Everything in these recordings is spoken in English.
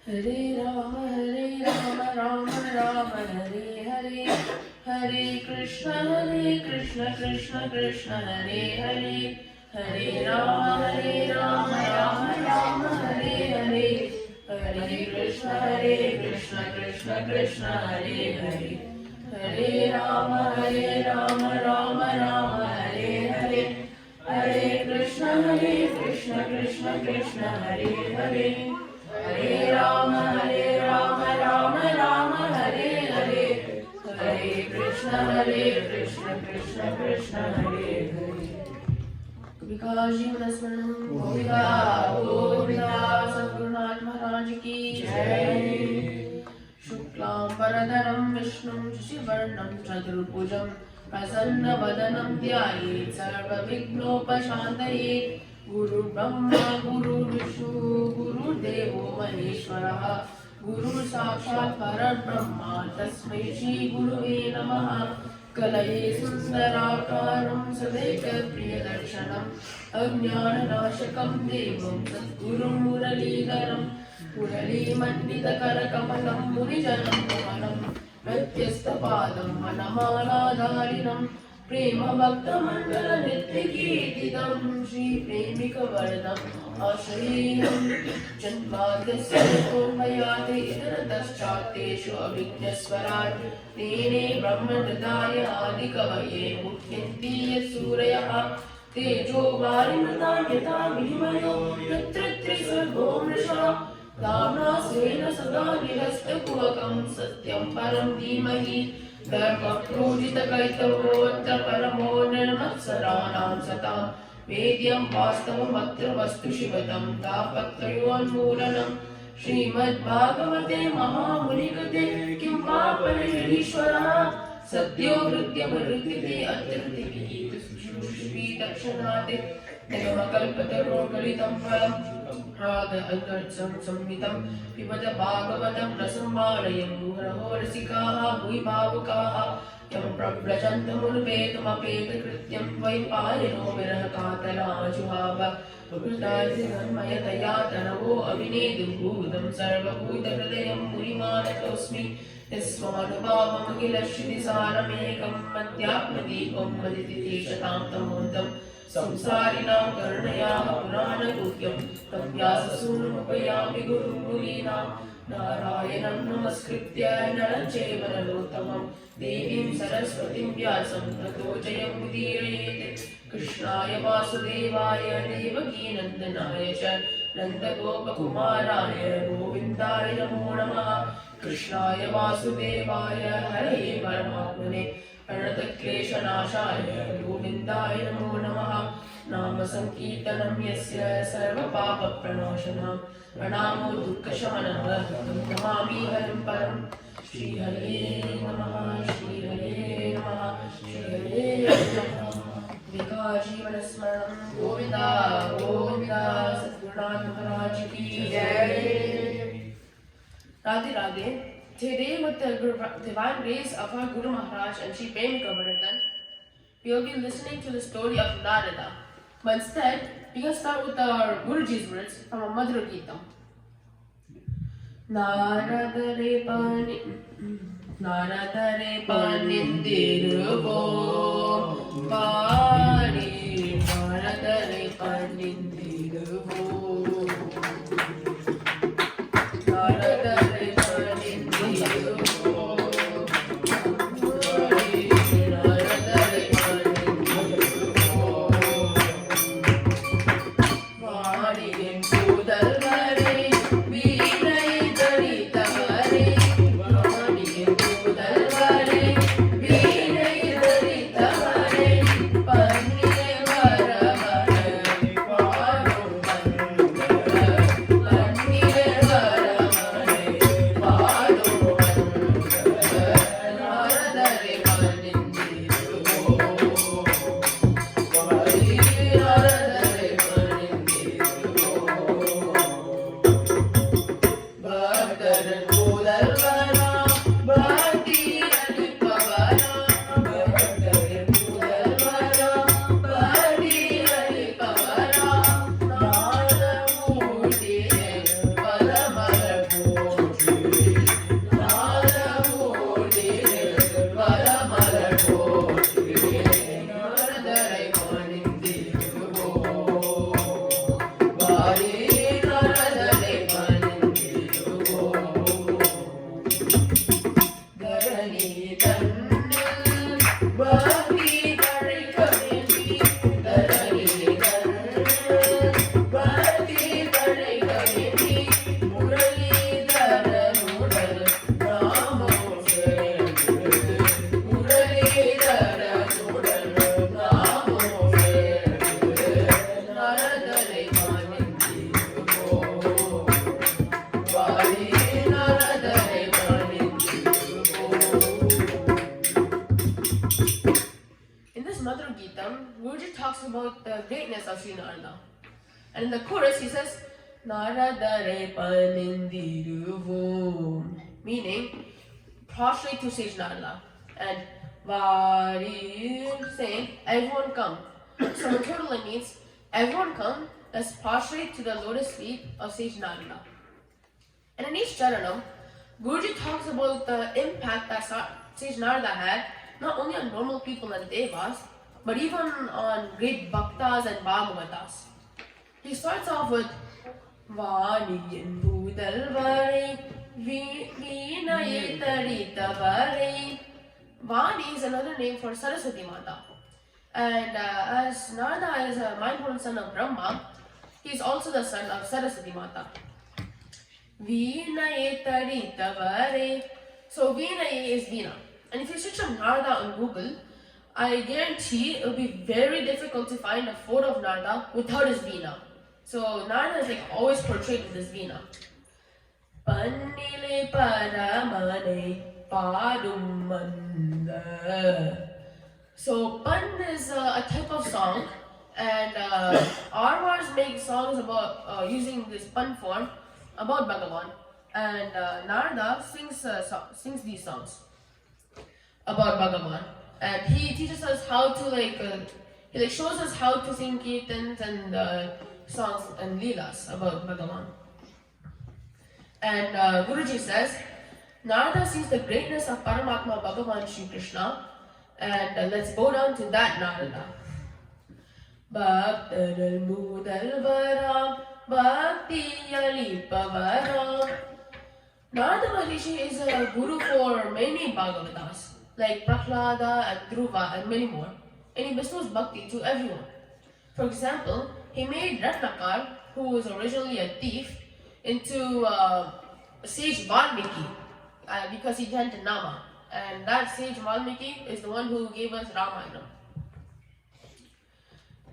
Hare Rama, Rama Rama, Hare Hare, Hare Krishna, Krishna Krishna, Hare Hare, Hare Rama, Rama Rama, Hare Hare, Hare Krishna, Krishna Krishna, Hare Hare, Hare Rama, Rama Rama, Hare Hare, Hare Krishna, Krishna Krishna, Hare Hare, Hare Rama, Rama Rama, Hare Hare, Hare Krishna, Krishna Krishna, Hare Hare. Because Jivan Smaranam Govinda, Govinda, Sadgurunath Maharaj ki Jai. Shuklam Varadharam Vishnum Shashivarnam Chaturbhujam Prasanna Vadanam Dhyayet Sarva Vignopashantaye. Guru Brahma, Guru Vishnu, Guru Devo Maheshwara, Guru Sakshat Parabrahma, Tasmai Shri Gurave Namaha. Kalaye Sundarakaram Sadeka Priyadarshanam, Ajnananashakam Devam Sadgurum Muralidharam, Murali Mandita Karakamalam Murijanam Kamanam, Pratyasthapadam Manamaladharinam, Prema Bhakta Mandala Nityakirtidam, Shri Premika Varadam Ashriyam, Janmadhyasya Mayate Idarataschatteshu Abhignaswarat, Tene Brahmanadaya Adikavaye Mukhyanti Yasuraya, Tejo Varimata Yata Vinimayo Yatra Trisargo Mrisha, Dhamna Svena Sada Nirasta Kuvakam Satyam Param Dhimahi, Dharma Prujita Kaitavotta Paramo Nirmatsaranam Satam, Vedyam Vastavam Atra Vastu Shivatam Tapatrayon Moolanam, Srimad Bhagavate Mahamunikate Kim Paparishwara, Satyo Vrityam Vrityate Atrityaki Shri Dakshanate, Nagamakalpataro Kalitam Phalam, Raga Antartsam Samhitam, Pibada Bhagavatam Rasambalayam, Muharaho Rasikaha, Bhuibhavukaha, Yam Prabhajantam Urvetam Apeta Krityam Vaipayano Virahakatala Juhava, Bhutadhinam Mayatayatano Avinedum Bhudam Sarva Bhuta Hridayam Murimanatosmi, Niswanubhavam Akilashrisaramekam Madhyapmadipam Madhititeshatam Tamundam, Samsarinam Karunayam Puranaguhyam, Tamyasasurnupayami Gurum Muninam, Narayanam Namaskritya Narancheva Narottamam, Devim Saraswatim Vyasam Tato Jayam Udirayete, Krishnaya Vasudevaya Devaki Nandanaya Cha, Nandagopakumaraya Govindaya Namo Namaha, Krishnaya Vasudevaya Hare Paramatmane, Pranatakleshanashaya Govindaya Namo Namaha, Nama Sankirtanam Yasya Sarva Papa Pranashanam, Pranamo Dukkashamanam Namami Harim Param, Shri Hare Namaha, Shri Hare Namaha, Shri Hare Namaha. Vika Jivan Smaranam Govinda, Govinda, Sadgurunath Maharaj ki Jai. Radhe Radhe. Today, with the divine grace of our Guru Maharaj and Shri Premika Varadhan, we will be listening to the story of Narada. But instead, we can start with our Guruji's words from a Madhura Gita. Narada re panindiruvo pari, Narada re panindiruvo, Narada re panindiruvo. Bye. Guruji talks about the greatness of Sri Narada. And in the chorus he says, Narada re panindiruvu, meaning prostrate to sage Narada. And Vari saying, everyone come. So literally means, everyone come, let's prostrate to the lotus feet of sage Narada. And in each charanam, Guruji talks about the impact that sage Narada had, not only on normal people and devas, but even on great bhaktas and bhagavatas. He starts off with Vaniyin Budalvari Vinayitaritavari. Vani is another name for Saraswati Mata. And as Narada is a mind-born son of Brahma, he is also the son of Saraswati Mata. Vinayitaritavari. So Vinayi is Veena. And if you search up Narada on Google, I guarantee it will be very difficult to find a photo of Narada without his Veena. So Narada is always portrayed with his Veena. Pannile paramane padumanda. So Pan is a type of song, and Arvars make songs about using this Pan form about Bhagavan, and Narada sings these songs about Bhagavan, and he teaches us how to he shows us how to sing kirtans and songs and leelas about Bhagavan. And Guruji says, Narada sees the greatness of Paramatma Bhagavan Shri Krishna, and let's bow down to that Narada. Bhaktadal Mudalvara Bhakti Yalipavara. Narada Maharishi is a guru for many Bhagavatas, like Prahlada and Dhruva and many more, and he bestows bhakti to everyone. For example, he made Ratnakar, who was originally a thief, into sage Valmiki because he chanted Nama, and that sage Valmiki is the one who gave us Ramayana.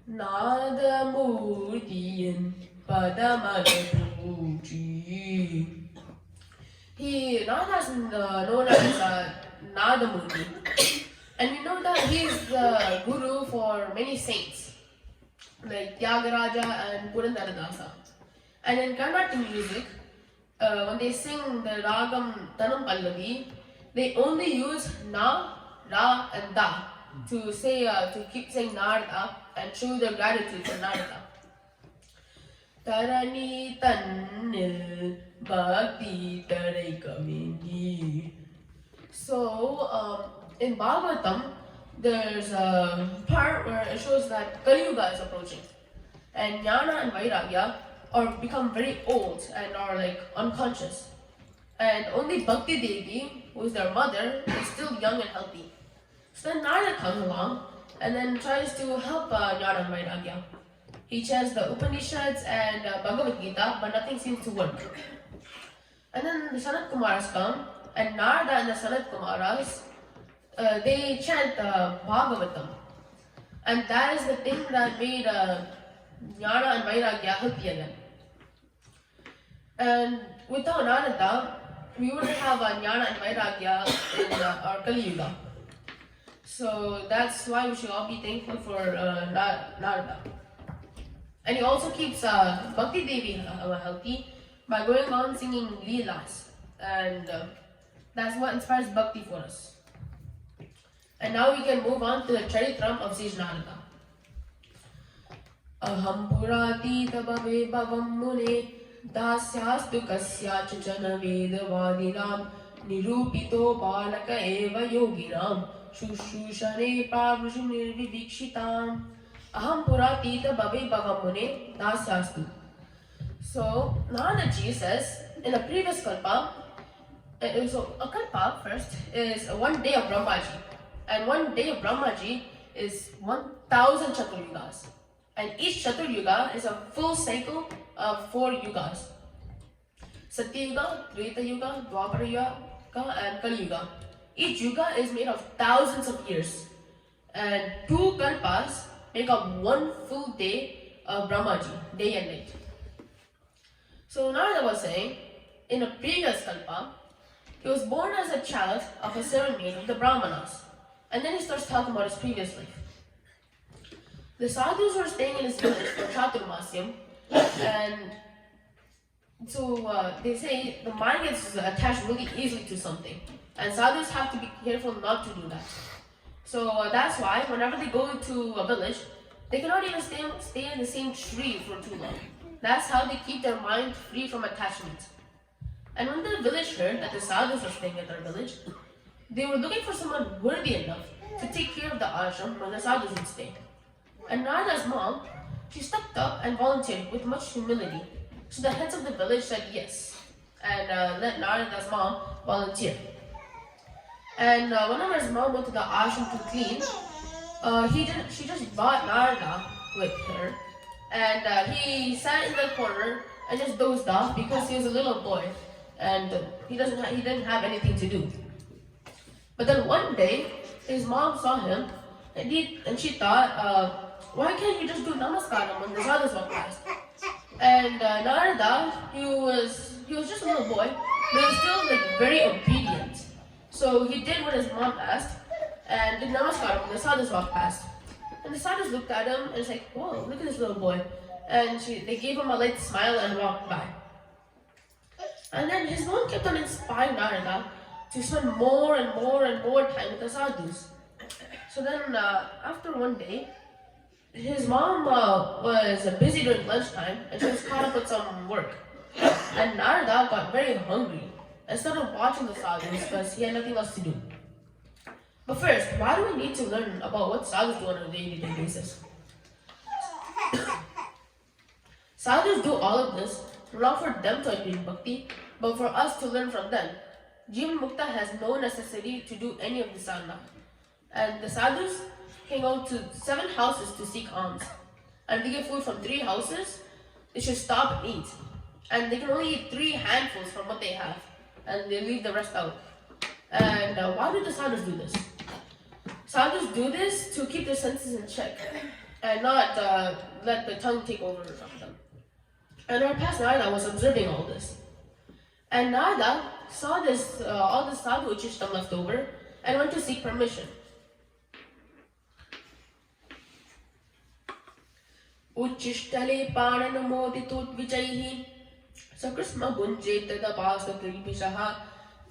Nadamurtiyan Padamalapuji. Narada is known as Nadamurti, and we know that he is the guru for many saints like Tyagaraja and Purandaradasa. And in Carnatic music, when they sing the ragam Tanam Pallavi, they only use Na, Ra and Da to keep saying Narada and show their gratitude for Narada. Tarani Tannil Bhakti Tarai Kamini. So in Bhagavatam, there's a part where it shows that Kali Yuga is approaching, and Jnana and Vairagya are become very old and are unconscious, and only Bhakti Devi, who is their mother, is still young and healthy. So then Narada comes along and then tries to help Jnana and Vairagya. He chants the Upanishads and Bhagavad Gita, but nothing seems to work. And then the Sanat Kumaras come, and Narada and the Sanat Kumaras, they chant Bhagavatam. And that is the thing that made Jnana and Vairagya healthy again. And without Narada, we wouldn't have Jnana and Vairagya in our Kali Yuga. So that's why we should all be thankful for Narada. And he also keeps Bhakti Devi healthy by going on singing Leelas. And that's what inspires Bhakti for us. And now we can move on to the Charitram of Sage Narada. Aham Puratita Bhave Bhavam Mune Dasyastu Kasyacha Jana Vedavadinam Nirupito Balaka Eva Yoginam Shushushane Pavrushi Nirvivikshitam. Aham Puratita Bhave Bhavam Mune Dasyastu. So Naradaji says in the previous kalpa, So a kalpa first is 1 day of Brahmaji, and 1 day of Brahmaji is 1,000 Chaturyugas, and each Chaturyuga is a full cycle of 4 yugas: Satya Yuga, Treta Yuga, Dwapara Yuga, and Kali Yuga. Each yuga is made of thousands of years, and 2 kalpas make up 1 full day of Brahmaji, day and night. So Narada was saying, in a previous kalpa, he was born as a child of a servant of the Brahmanas, and then he starts talking about his previous life. The sadhus were staying in his village for Chaturmasyam, and so they say the mind gets attached really easily to something, and sadhus have to be careful not to do that. So that's why whenever they go to a village, they cannot even stay in the same tree for too long. That's how they keep their mind free from attachment. And when the village heard that the sadhus were staying at their village, they were looking for someone worthy enough to take care of the ashram where the sadhus would stay. And Narada's mom, she stepped up and volunteered with much humility. So the heads of the village said yes, and let Narada's mom volunteer. And whenever his mom went to the ashram to clean, she just brought Narada with her, and he sat in the corner and just dozed off because he was a little boy, and he didn't have anything to do. But then one day, his mom saw him, and she thought, why can't you just do namaskaram when the sadhus walk past? And Narada, he was just a little boy, but he was still very obedient. So he did what his mom asked and did namaskaram when the sadhus walked past. And the sadhus looked at him and was like, whoa, look at this little boy. And they gave him a light smile and walked by. And then his mom kept on inspiring Narada to spend more and more and more time with the sadhus. So then after one day, his mom was busy during lunchtime and she was caught up with some work. And Narada got very hungry and started watching the sadhus because he had nothing else to do. But first, why do we need to learn about what sadhus do on a day-to-day basis? Sadhus do all of this not for them to attain bhakti, but for us to learn from them. Jivan Mukta has no necessity to do any of the sadhana. And the sadhus can go to 7 houses to seek alms. And if they get food from 3 houses, they should stop and eat. And they can only eat 3 handfuls from what they have, and they leave the rest out. And why do the sadhus do this? Sadhus do this to keep their senses in check and not let the tongue take over from them. And our past Narada was observing all this. And Narada saw this all the sadhu uchishtam left over and went to seek permission. Uchishtale pananamoditut vijayhi sakrisma gunje tadapasta kilpishaha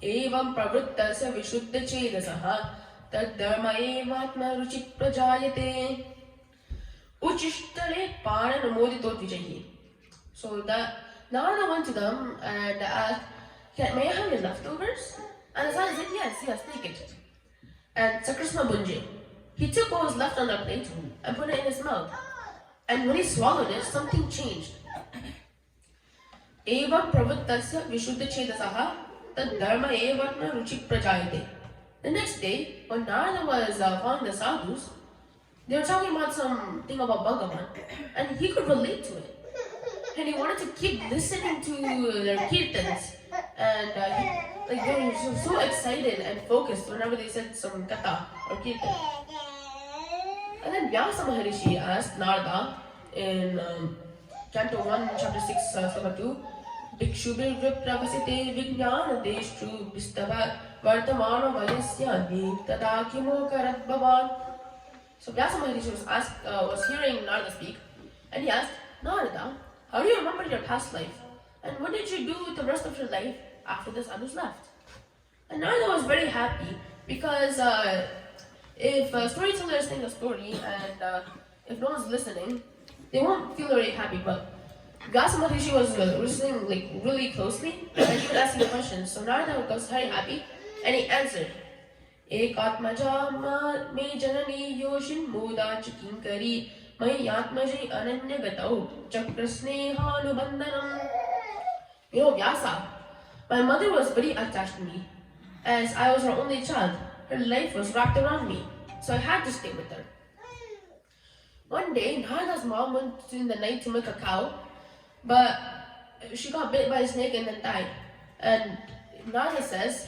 evam pravrittasya vishuddha chedasaha tad dharma evatma ruchi prajayate. Uchishtale pananamoditut vijayhi. So that Narada went to them and asked, may I have your leftovers? And the sadhu said, yes, take it. And Sakrisma Bunje, he took what was left on the plate and put it in his mouth. And when he swallowed it, something changed. Evam pravrittasya vishuddha chedasaha tad dharma evatma ruchi prajayate. The next day, when Narada was following the sadhus, they were talking about something about Bhagavan, and he could relate to it. And he wanted to keep listening to their kirtans, and they were so excited and focused whenever they said some katha or kirtan. And then Vyasa Maharishi asked Narada in Canto 1, Chapter 6, Sloka 2, Bhikshubir Vipravasite Vijnana Deshtu Bistava Vartamana Vayasya Tada Kimo Karat Bhavan. So Vyasa Maharishi was hearing Narada speak, and he asked, Narada, how do you remember your past life? And what did you do with the rest of your life after the sadhus left? And Narada was very happy because if a storyteller is telling a story and if no one's listening, they won't feel very happy. But Vyasa Maharishi was listening really closely and he was asking the questions. So Narada was very happy and he answered, Ekatmaja me janani yoshin moda chikinkari mai yatmaji ananya gatau chakrasnehanubandanam. Vyasa, My mother was very attached to me, as I was her only child. Her life was wrapped around me, so I had to stay with her. One day, Narada's mom went in the night to milk a cow, but she got bit by a snake and then died. And Narada says,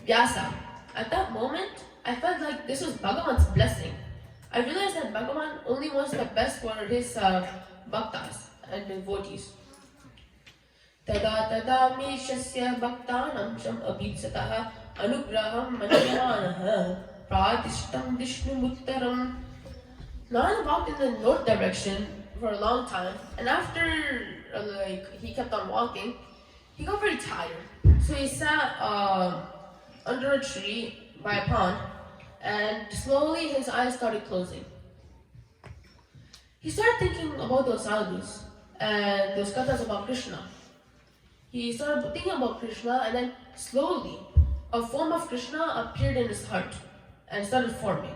Vyasa, at that moment, I felt like this was Bhagavan's blessing. I realized that Bhagavan only wants the best for his bhaktas and devotees. Tada tada meshasya bhaktanam sham abhipsataha anugraham manyamanah pradishtam vishnu. Narada walked in the north direction for a long time, and after he kept on walking, he got very tired. So he sat under a tree by a pond, and slowly his eyes started closing. He started thinking about those sadhus and those kathas about Krishna. He started thinking about Krishna, and then slowly a form of Krishna appeared in his heart and started forming.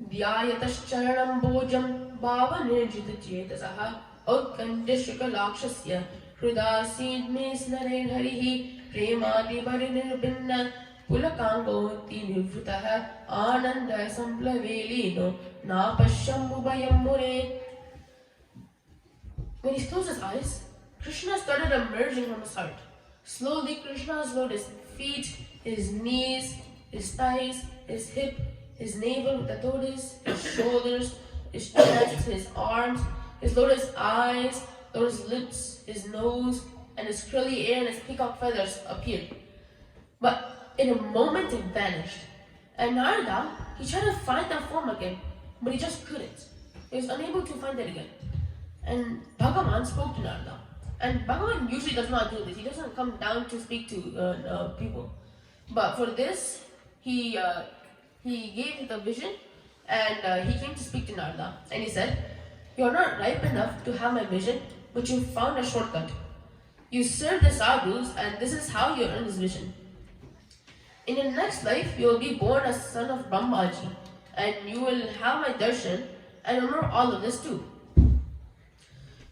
Vyayataschanam bojam bhavanirjita chetasaha Aukandishkalakshasya Hrudasid mesnarer harihi Premadi barinirvinna Pulakangoti nivutaha Ananda samplavelino Napashyam ubayam mure. When he closed his eyes, Krishna started emerging from his heart. Slowly Krishna slowed his feet, his knees, his thighs, his hip, his navel with the tortoise, his shoulders, his chest, his arms, his lotus eyes, lotus lips, his nose, and his curly hair and his peacock feathers appeared. But in a moment it vanished. And Narada, he tried to find that form again, but he just couldn't. He was unable to find it again. And Bhagavan spoke to Narada. And Bhagavan usually does not do this. He doesn't come down to speak to people. But for this, he gave the vision, and he came to speak to Narada. And he said, "You are not ripe enough to have my vision, but you found a shortcut. You serve the sadhus, and this is how you earn this vision. In your next life, you will be born as son of Brahmaji, and you will have my darshan, and remember all of this too."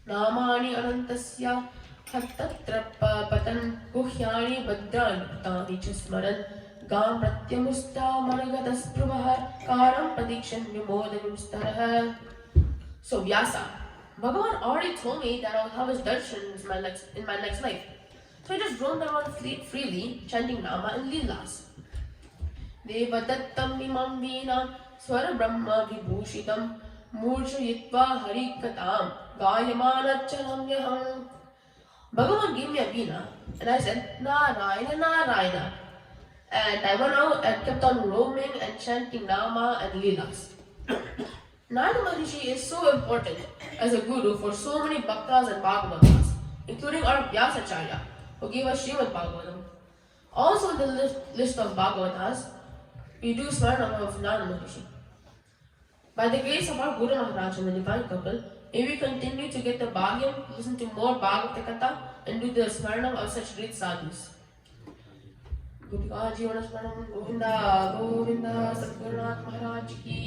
Namani anantasya hattatrappa patan guhyani badrani putani chasmaran Gam pratyamusta maragadas prabhar karam pradikshan vimodanimstaraha. So Vyasa, Bhagavan already told me that I'll have his darshan in my next life. So I just roamed around freely, chanting Nama and Leelas. Devadattam imam veenam swara brahma vibhushitam murcha yitva harikatam gayamanachanam yaham. Bhagavan gave me a veena, and I said, Narayana, Narayana. And I went out and kept on roaming and chanting Nama and Leelas. Narada Maharishi is so important as a guru for so many bhaktas and bhagavatas, including our Vyasacharya, who gave us Srimad Bhagavatam. Also in the list of bhagavatas, we do Smaranam of Narada Maharishi. By the grace of our Guru Maharaj and the divine couple, may we continue to get the bhagyam, listen to more Bhagavata Katha, and do the Smaranam of such great sadhus. Govinda, Govinda, Sadgurunath Maharaj ki